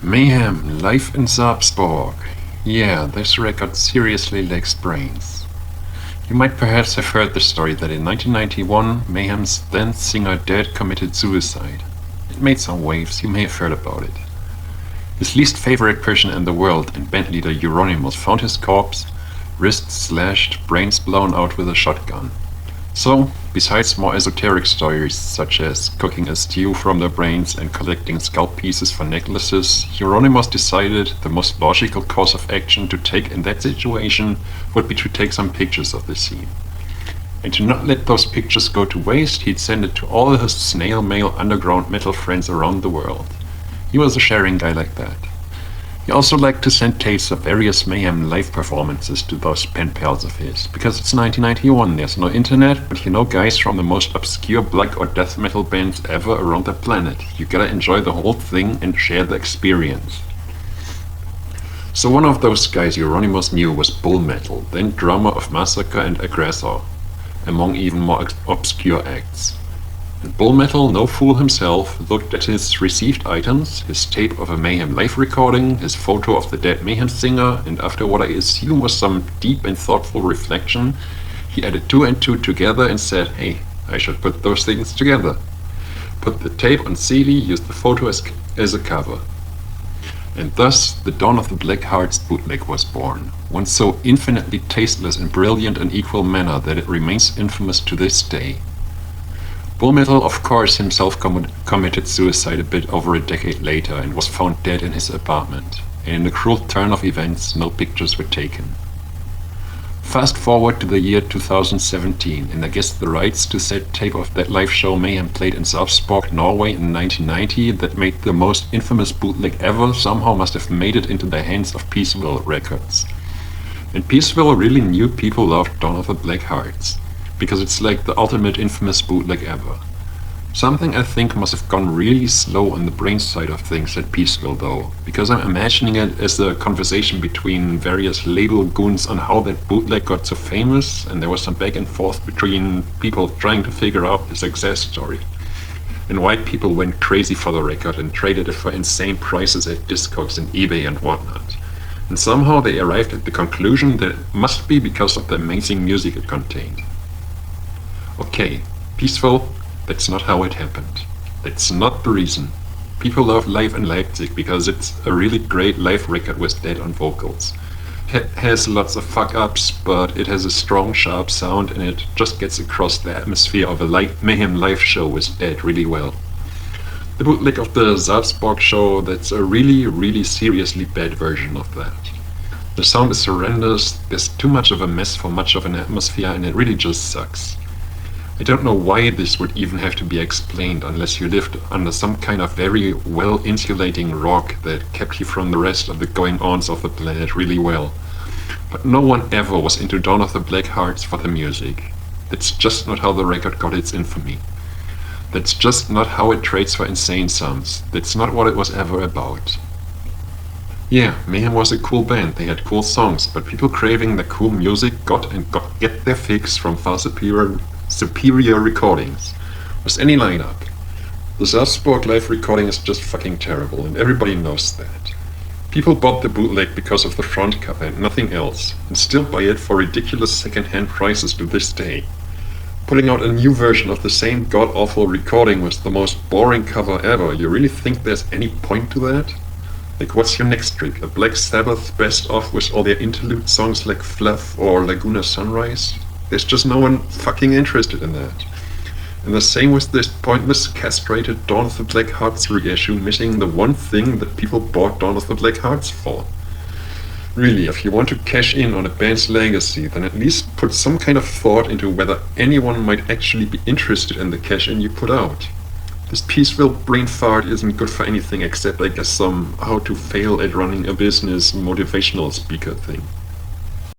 Mayhem, live in Sarpsborg. Yeah, this record seriously lacks brains. You might perhaps have heard the story that in 1991, Mayhem's then singer Dead committed suicide. It made some waves, you may have heard about it. His least favorite person in the world and bandleader Euronymous found his corpse, wrists slashed, brains blown out with a shotgun. So, besides more esoteric stories such as cooking a stew from the brains and collecting scalp pieces for necklaces, Euronymous decided the most logical course of action to take in that situation would be to take some pictures of the scene. And to not let those pictures go to waste, he'd send it to all his snail mail underground metal friends around the world. He was a sharing guy like that. He also liked to send tapes of various Mayhem live performances to those pen pals of his, because it's 1991, there's no internet, but you know guys from the most obscure black or death metal bands ever around the planet. You gotta enjoy the whole thing and share the experience. So one of those guys Euronymous knew was Bull Metal, then drummer of Massacre and Aggressor, among even more obscure acts. And Bull Metal, no fool himself, looked at his received items, his tape of a Mayhem live recording, his photo of the dead Mayhem singer, and after what I assume was some deep and thoughtful reflection, he added two and two together and said, hey, I should put those things together. Put the tape on CD, used the photo as a cover. And thus, the Dawn of the Black Hearts bootleg was born, one so infinitely tasteless in brilliant and equal manner that it remains infamous to this day. Bull Metal, of course, himself committed suicide a bit over a decade later and was found dead in his apartment. And in a cruel turn of events, no pictures were taken. Fast forward to the year 2017, and I guess the rights to said tape of that live show Mayhem played in Sarpsborg, Norway in 1990 that made the most infamous bootleg ever somehow must have made it into the hands of Peaceville Records. And Peaceville really knew people loved Dawn of the Black Hearts, because it's like the ultimate infamous bootleg ever. Something I think must have gone really slow on the brain side of things at Peaceville though, because I'm imagining it as a conversation between various label goons on how that bootleg got so famous, and there was some back and forth between people trying to figure out the success story. And white people went crazy for the record and traded it for insane prices at Discogs and eBay and whatnot. And somehow they arrived at the conclusion that it must be because of the amazing music it contained. Okay, Peaceville, that's not how it happened. That's not the reason. People love Live in Leipzig because it's a really great live record with Dead on vocals. It has lots of fuck-ups, but it has a strong, sharp sound and it just gets across the atmosphere of a Mayhem live show with Dead really well. The bootleg of the Sarpsborg show, that's a really, really seriously bad version of that. The sound is horrendous, there's too much of a mess for much of an atmosphere, and it really just sucks. I don't know why this would even have to be explained unless you lived under some kind of very well-insulating rock that kept you from the rest of the going-ons of the planet really well. But no one ever was into Dawn of the Black Hearts for the music. That's just not how the record got its infamy. That's just not how it trades for insane sums. That's not what it was ever about. Yeah, Mayhem was a cool band, they had cool songs, but people craving the cool music get their fix from far superior recordings. Was any lineup. The Sarpsborg live recording is just fucking terrible, and everybody knows that. People bought the bootleg because of the front cover and nothing else, and still buy it for ridiculous second-hand prices to this day. Putting out a new version of the same god-awful recording with the most boring cover ever, you really think there's any point to that? Like, what's your next trick? A Black Sabbath best-of with all their interlude songs like Fluff or Laguna Sunrise? There's just no one fucking interested in that. And the same with this pointless, castrated Dawn of the Black Hearts reissue, missing the one thing that people bought Dawn of the Black Hearts for. Really, if you want to cash in on a band's legacy, then at least put some kind of thought into whether anyone might actually be interested in the cash-in you put out. This Peaceville brain fart isn't good for anything except, I guess, some how to fail at running a business motivational speaker thing.